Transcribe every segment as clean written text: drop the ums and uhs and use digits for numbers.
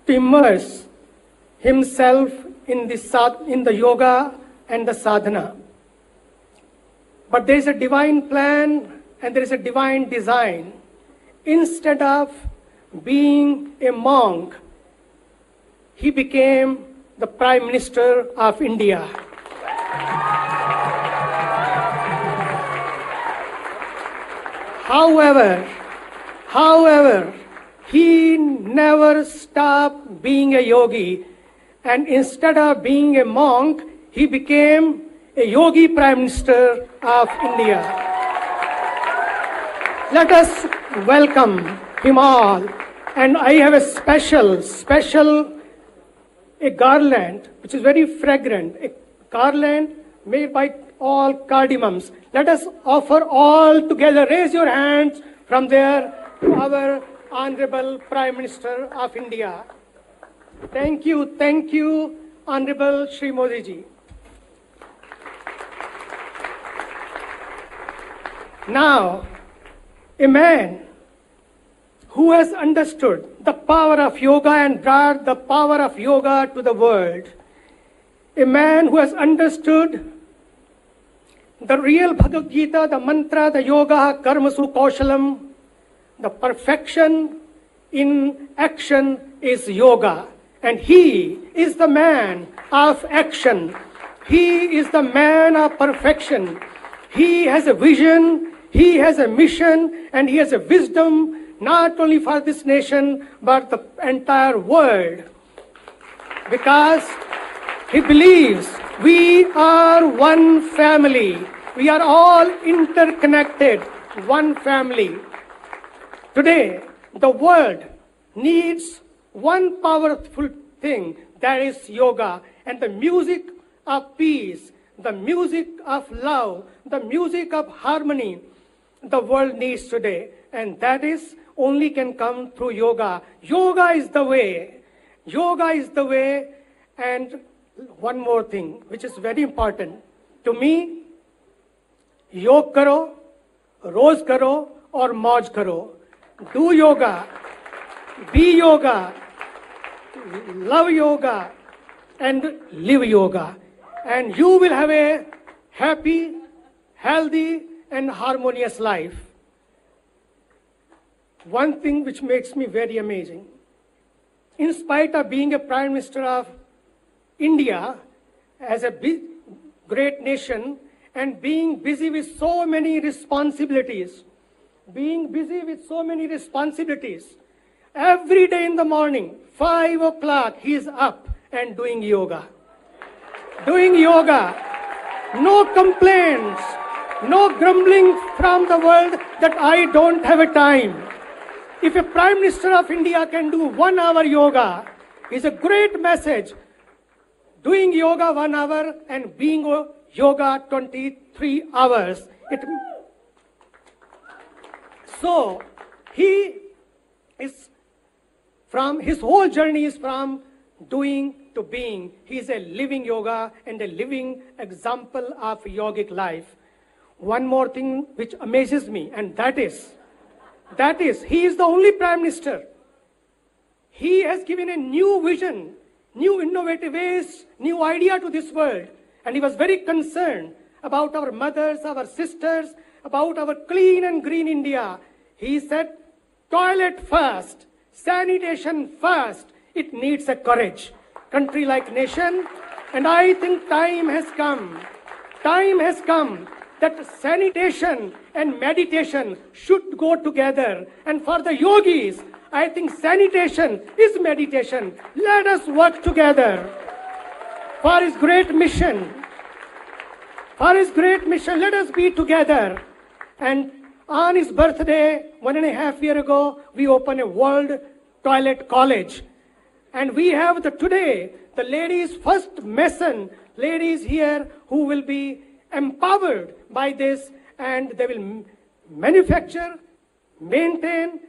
to immerse himself in the yoga and the sadhana. But there is a divine plan and there is a divine design. Instead of being a monk, he became the Prime Minister of India. However, he never stopped being a yogi, and instead of being a monk, he became a yogi Prime Minister of India. Let us welcome him all. And I have a special a garland which is very fragrant, a garland made by all cardamoms. Let us offer all together. Raise your hands from there to our Honorable Prime Minister of India. Thank you, Honorable Shri Modi ji. Now, a man who has understood the power of yoga and brought the power of yoga to the world, a man who has understood the real Bhagavad Gita, the mantra, the yoga, karmasu kaushalam, the perfection in action is yoga. And he is the man of action. He is the man of perfection. He has a vision, he has a mission, and he has a wisdom not only for this nation, but the entire world. Because he believes we are one family. We are all interconnected, one family. Today, the world needs one powerful thing, that is yoga, and the music of peace, the music of love, the music of harmony the world needs today. And that is only can come through yoga. Yoga is the way. Yoga is the way. And one more thing, which is very important. To me, योग करो, रोज करो और मौज करो. Do yoga, be yoga, love yoga, and live yoga. And you will have a happy, healthy, and harmonious life. One thing which makes me very amazing, in spite of being a Prime Minister of India, as a big, great nation, and being busy with so many responsibilities, every day in the morning, 5 o'clock, he is up and doing yoga. No complaints, no grumbling from the world that I don't have a time. If a Prime Minister of India can do 1 hour yoga, it's a great message. Doing yoga 1 hour and being yoga 23 hours. So, he is from, his whole journey is from doing to being. He is a living yoga and a living example of yogic life. One more thing which amazes me, and that is, he is the only Prime Minister. He has given a new vision, new innovative ways, new idea to this world. And he was very concerned about our mothers, our sisters, about our clean and green India. He said, toilet first, sanitation first. It needs a courage. Country like nation. And I think time has come that sanitation and meditation should go together. And for the yogis, I think sanitation is meditation. Let us work together for his great mission. Let us be together. And on his birthday, 1.5 years ago, we opened a World Toilet College. And we have today, the ladies, first Mason ladies here who will be empowered by this, and they will manufacture, maintain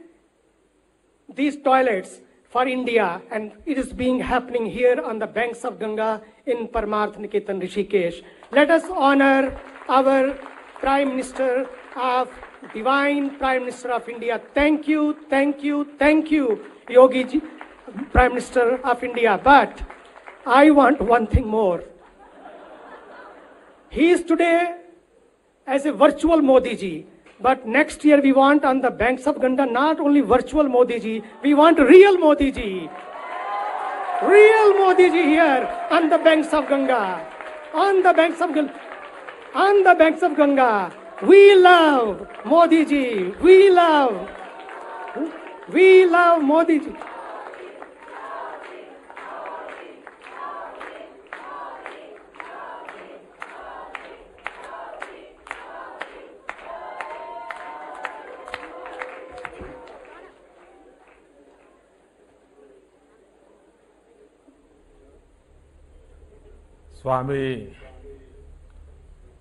these toilets for India. And it is happening here on the banks of Ganga in Parmarth Niketan, Rishikesh. Let us honor our Prime Minister of Divine Prime Minister of India. Thank you, Yogi ji, Prime Minister of India. But I want one thing more. He is today as a virtual Modi ji. But next year we want on the banks of Ganga not only virtual Modi ji, we want real Modi ji. Real Modi ji here on the banks of Ganga. On the banks of Ganga. On the banks of Ganga. We love Modi ji. We love Modi ji. Swami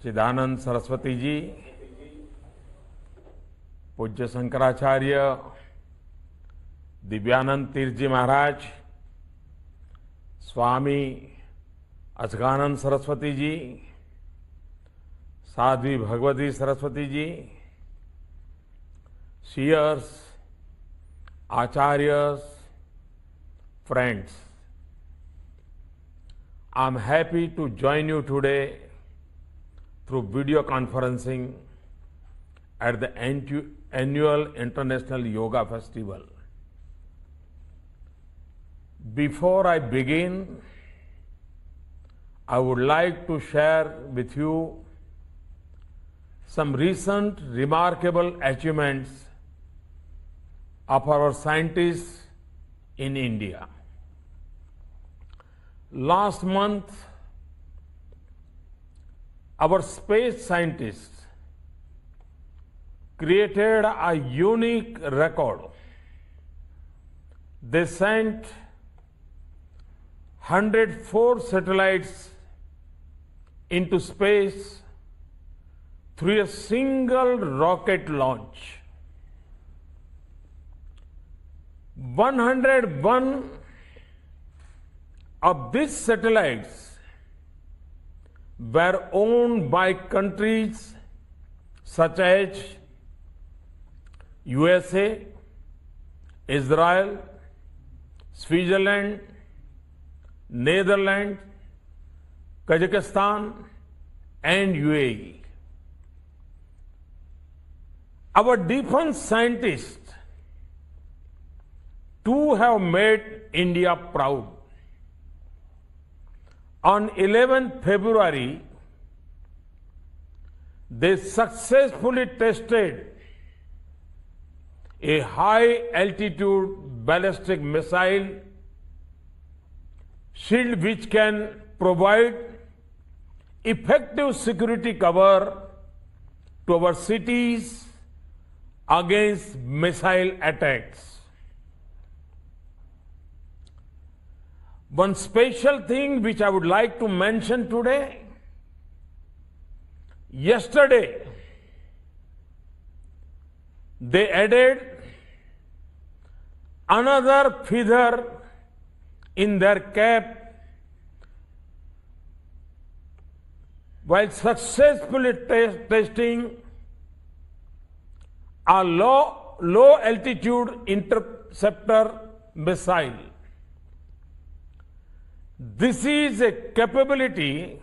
Chidanand Saraswati ji, पूज्य शंकराचार्य दिव्यानंद तीर्थ जी महाराज, स्वामी अचगानंद Saraswati ji, Sadhvi Bhagwati Saraswati ji, seers, acharyas, friends, I'm happy to join you today through video conferencing at the annual International Yoga Festival. Before I begin, I would like to share with you some recent remarkable achievements of our scientists in India. Last month, our space scientists created a unique record. They sent 104 satellites into space through a single rocket launch. 101 of these satellites were owned by countries such as USA, Israel, Switzerland, Netherlands, Kazakhstan, and UAE. Our defense scientists too have made India proud. On 11 February, they successfully tested a high-altitude ballistic missile shield which can provide effective security cover to our cities against missile attacks. One special thing which I would like to mention today, yesterday they added another feather in their cap while successfully testing a low altitude interceptor missile. This is a capability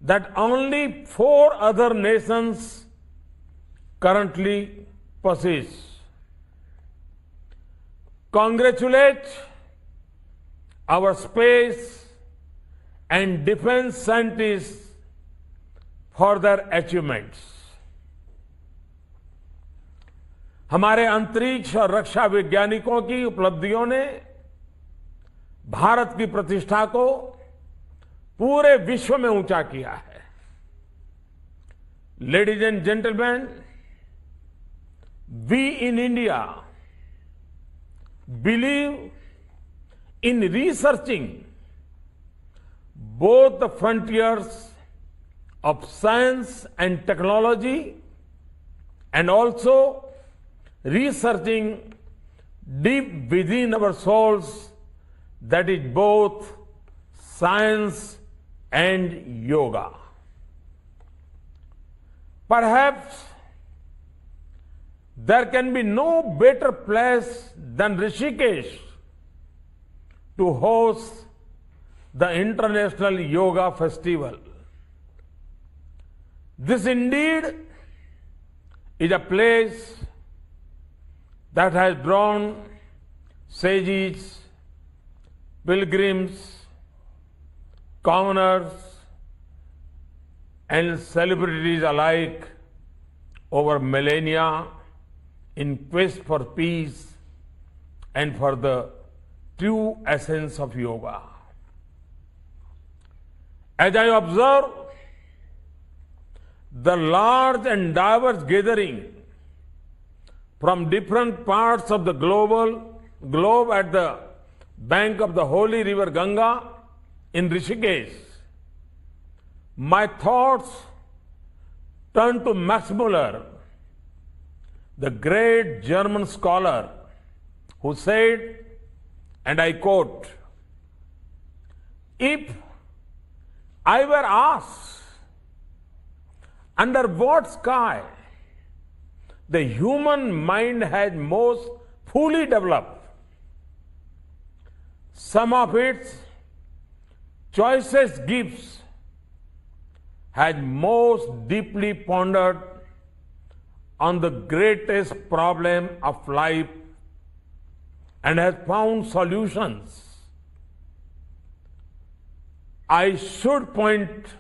that only 4 other nations currently possess. Congratulate our space and defense scientists for their achievements. हमारे अंतरिक्ष और रक्षा वैज्ञानिकों की उपलब्धियों ने भारत की प्रतिष्ठा को पूरे विश्व में ऊंचा किया है. Ladies and gentlemen, we in India believe in researching both the frontiers of science and technology and also researching deep within our souls, that is both science and yoga. Perhaps There can be no better place than Rishikesh to host the International Yoga Festival. This indeed is a place that has drawn sages, pilgrims, commoners, and celebrities alike over millennia in quest for peace and for the true essence of yoga. As I observe the large and diverse gathering from different parts of the globe at the bank of the holy river Ganga in Rishikesh, my thoughts turn to Max Muller, the great German scholar, who said, and I quote, "If I were asked under what sky the human mind has most fully developed, some of its choicest gifts has most deeply pondered on the greatest problem of life and has found solutions, I should point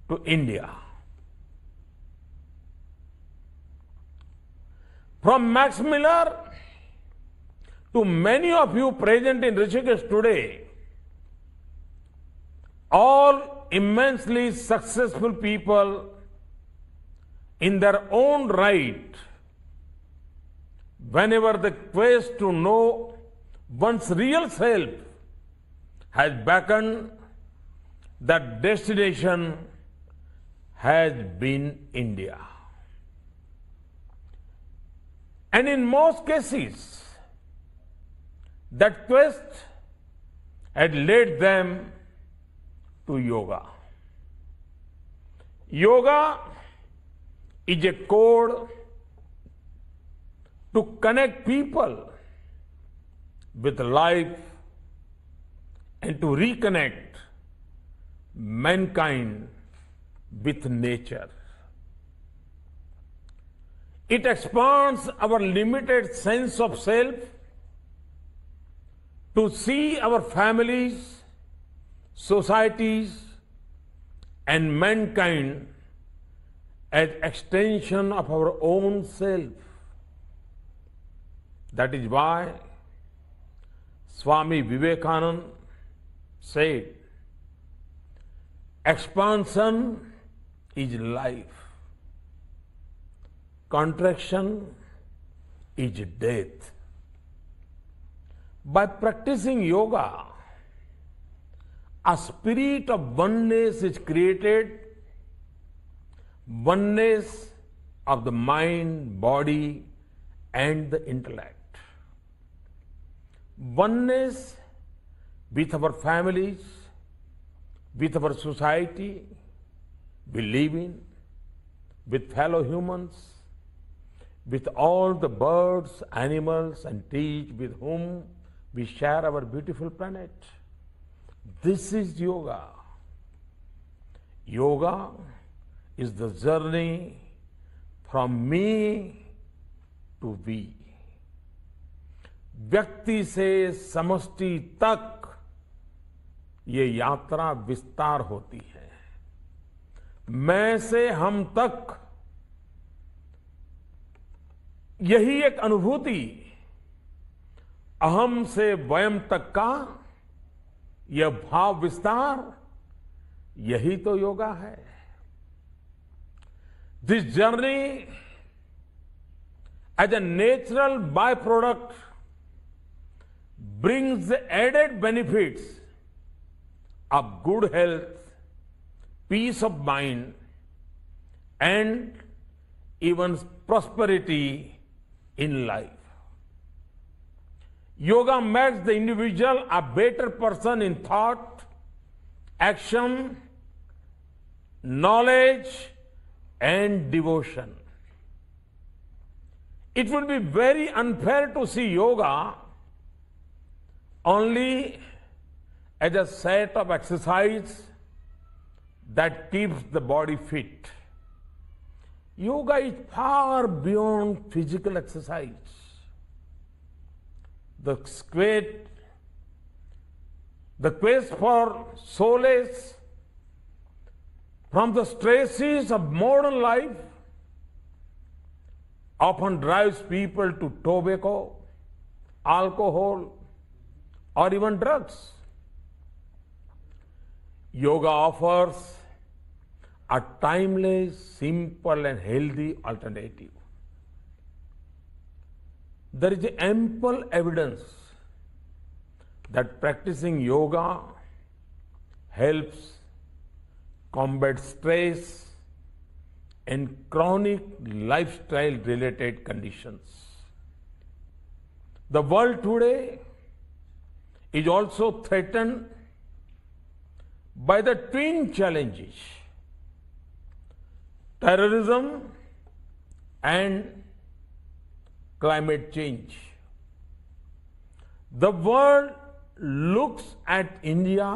to India." From Max Muller to many of you present in Rishikesh today, all immensely successful people in their own right, whenever the quest to know one's real self has beckoned, that destination has been India. And in most cases, that quest had led them to yoga. Yoga is a code to connect people with life and to reconnect mankind with nature. It expands our limited sense of self to see our families, societies, and mankind as extension of our own self. That is why Swami Vivekananda said, "Expansion is life. Contraction is death." By practicing yoga, a spirit of oneness is created, oneness of the mind, body, and the intellect. Oneness with our families, with our society we live in, with fellow humans, with all the birds, animals, and trees with whom we share our beautiful planet. This is yoga. Yoga is the journey from me to we. व्यक्ति से समष्टि तक ये यात्रा विस्तार होती है। मैं से हम तक यही एक अनुभूति, अहम से वयम तक का यह भाव विस्तार, यही तो योगा है। This journey as a natural byproduct brings the added benefits of good health, peace of mind, and even prosperity in life. Yoga makes the individual a better person in thought, action, knowledge, and devotion. It would be very unfair to see yoga only as a set of exercise that keeps the body fit. Yoga is far beyond physical exercise. The quest for solace from the stresses of modern life often drives people to tobacco, alcohol, or even drugs. Yoga offers a timeless, simple, and healthy alternative. There is ample evidence that practicing yoga helps combat stress and chronic lifestyle-related conditions. The world today is also threatened by the twin challenges: terrorism and climate change. The world looks at India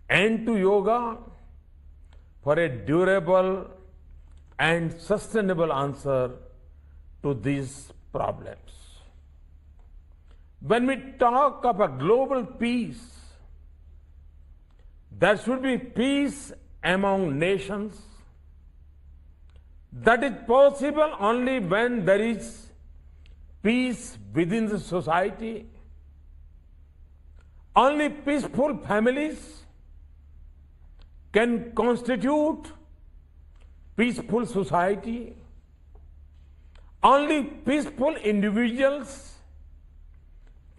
and to yoga for a durable and sustainable answer to these problems. When we talk of a global peace, there should be peace among nations. That is possible only when there is peace within the society. Only peaceful families can constitute peaceful society. Only peaceful individuals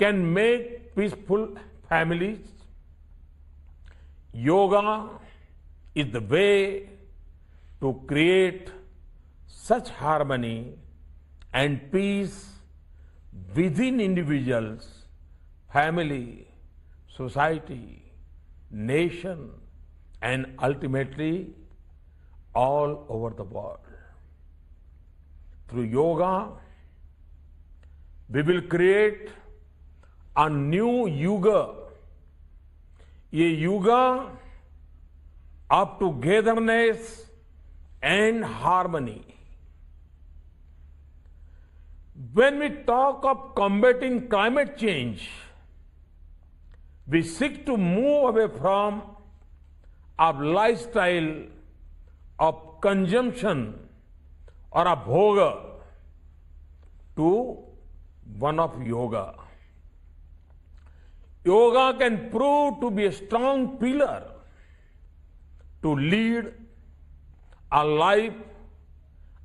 can make peaceful families. Yoga is the way to create such harmony and peace within individuals, family, society, nation, and ultimately all over the world. Through yoga, we will create a new yuga, a yuga of togetherness and harmony. When we talk of combating climate change, we seek to move away from a lifestyle of consumption or a bhoga to one of yoga. Yoga can prove to be a strong pillar to lead a life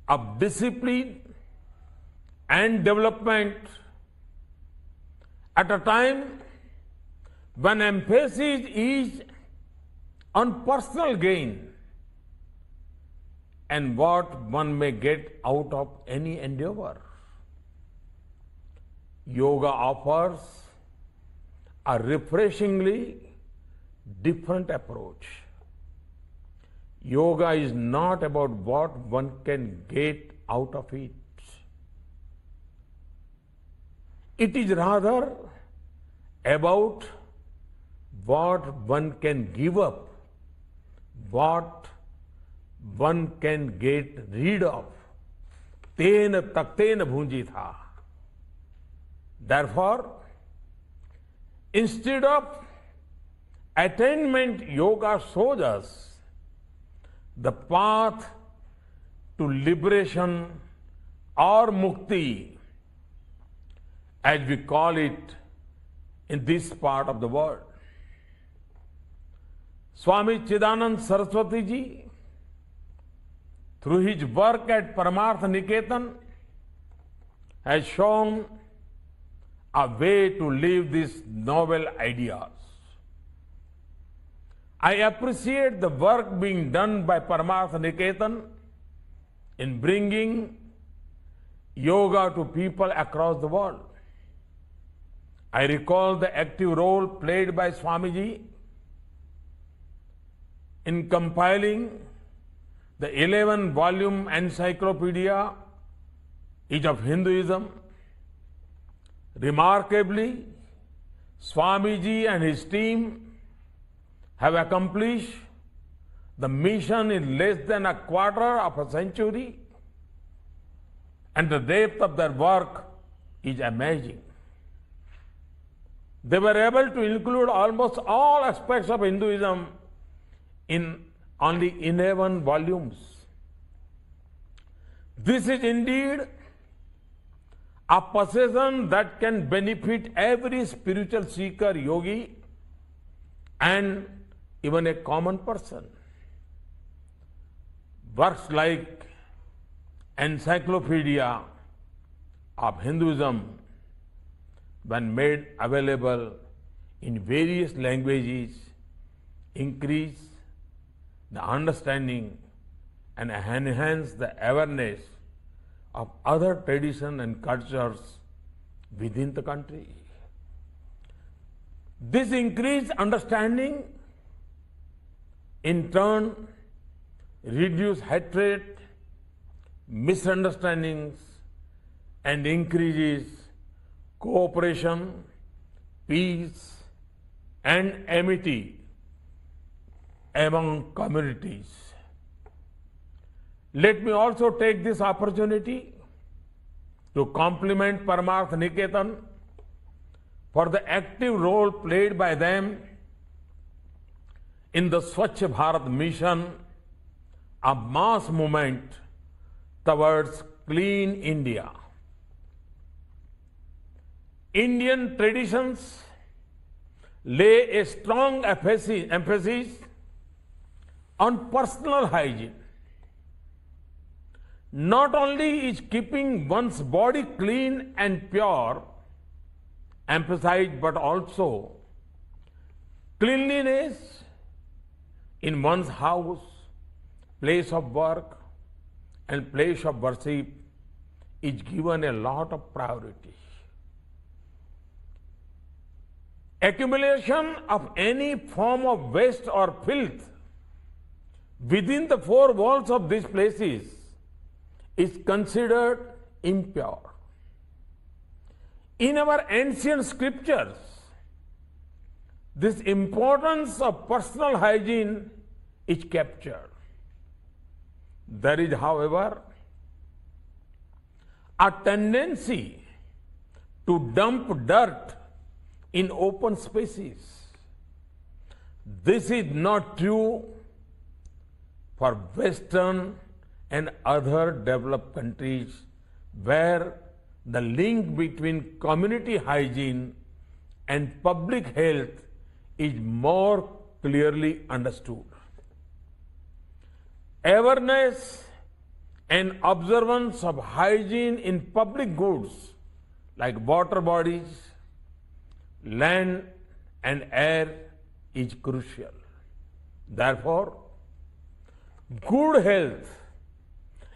of discipline and development at a time when emphasis is on personal gain and what one may get out of any endeavor. Yoga offers a refreshingly different approach. Yoga is not about what one can get out of it. It is rather about what one can give up, what one can get rid of. Tena taktena bhunjitha. Therefore, instead of attainment, yoga shows us the path to liberation or mukti, as we call it in this part of the world. Swami Chidanand Saraswati ji, through his work at Parmarth Niketan, has shown a way to live these novel ideas. I appreciate the work being done by Parmarth Niketan in bringing yoga to people across the world. I recall the active role played by Swamiji in compiling the 11-volume encyclopedia is of Hinduism. Remarkably, Swamiji and his team have accomplished the mission in less than a quarter of a century, and the depth of their work is amazing. They were able to include almost all aspects of Hinduism in only 11 volumes. This is indeed a possession that can benefit every spiritual seeker, yogi, and even a common person. Works like Encyclopedia of Hinduism, when made available in various languages, increase the understanding and enhance the awareness of other traditions and cultures within the country. This increased understanding in turn reduce hatred, misunderstandings, and increases cooperation, peace, and amity among communities. Let me also take this opportunity to compliment Parmarth Niketan for the active role played by them in the Swachh Bharat mission, a mass movement towards clean India. Indian traditions lay a strong emphasis on personal hygiene. Not only is keeping one's body clean and pure emphasized, but also cleanliness in one's house, place of work, and place of worship is given a lot of priority. Accumulation of any form of waste or filth within the four walls of these places is considered impure. In our ancient scriptures, this importance of personal hygiene is captured. There is, however, a tendency to dump dirt in open spaces. This is not true for Western and other developed countries where the link between community hygiene and public health is more clearly understood. Awareness and observance of hygiene in public goods like water bodies, land and air is crucial. Therefore, good health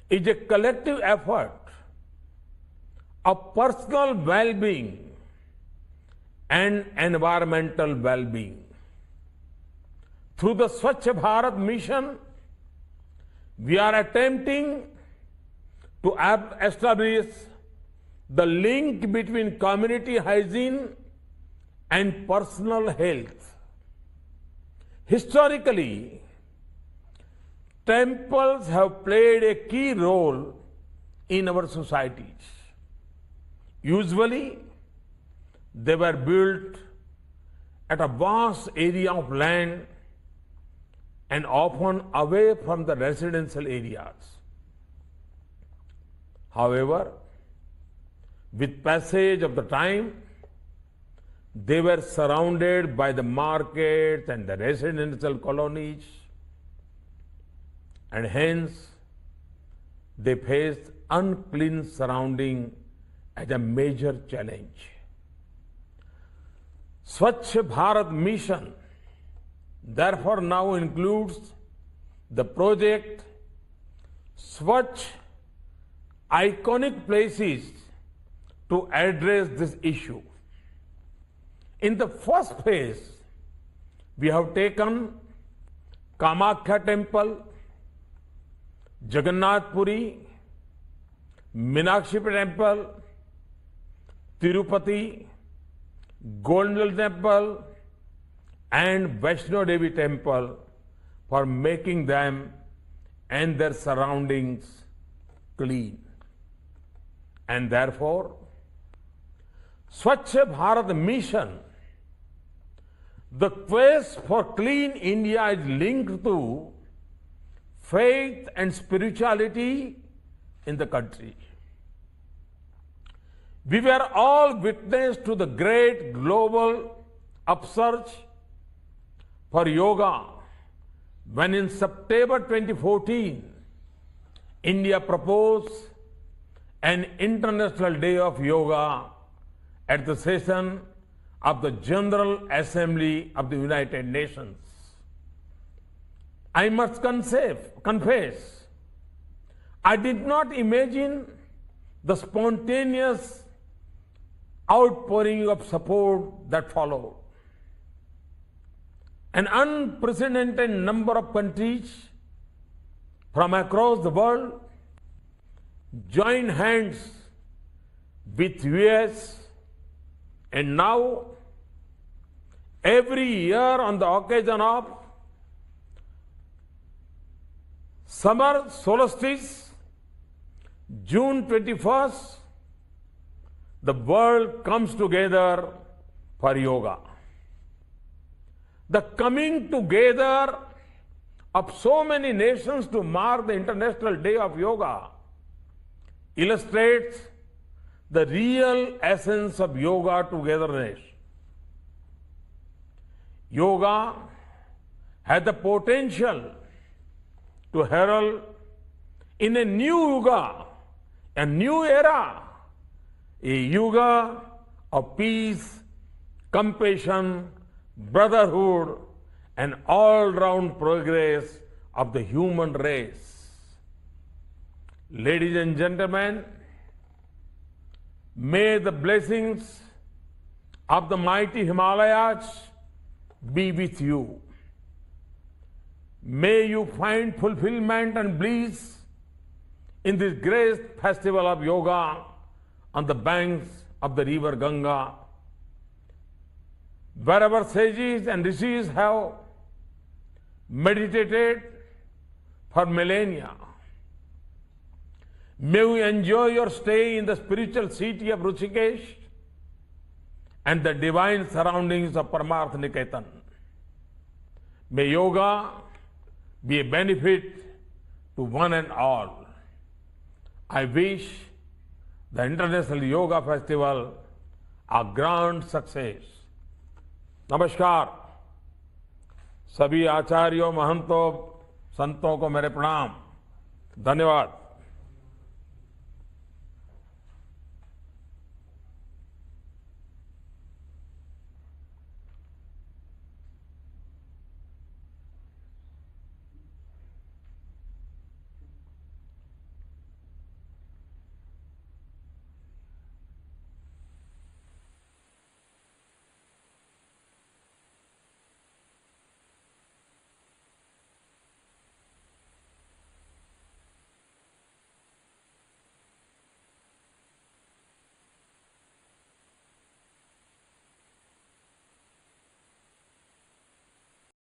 is a collective effort of personal well-being and environmental well-being. Through the Swachh Bharat mission, we are attempting to establish the link between community hygiene and personal health. Historically, temples have played a key role in our societies. Usually, they were built at a vast area of land and often away from the residential areas. However, with passage of the time, they were surrounded by the markets and the residential colonies, and hence they faced unclean surrounding as a major challenge. Swachh Bharat mission therefore now includes the project Swachh Iconic Places to address this issue. In the first phase, we have taken Kamakhya Temple, Jagannath Puri, Meenakshi Temple, Tirupati, Golden Temple, and Vaishno Devi Temple for making them and their surroundings clean. And therefore, Swachh Bharat Mission, the quest for clean India is linked to faith and spirituality in the country. We were all witness to the great global upsurge for yoga when in September 2014, India proposed an International Day of Yoga at the session of the General Assembly of the United Nations. I must confess, I did not imagine the spontaneous outpouring of support that followed. An unprecedented number of countries from across the world joined hands with US, and now every year on the occasion of summer solstice, June 21st, the world comes together for yoga. The coming together of so many nations to mark the International Day of Yoga illustrates the real essence of yoga togetherness. Yoga has the potential to herald in a new yuga, a new era, a yuga of peace, compassion, brotherhood, and all-round progress of the human race. Ladies and gentlemen, may the blessings of the mighty Himalayas be with you. May you find fulfillment and bliss in this great festival of yoga on the banks of the river Ganga, wherever sages and rishis have meditated for millennia. May you enjoy your stay in the spiritual city of Rishikesh and the divine surroundings of Parmarth Niketan. May yoga be a benefit to one and all. I wish the International Yoga Festival a grand success. नमस्कार। सभी आचार्यों, महंतों, संतों को मेरे प्रणाम। धन्यवाद।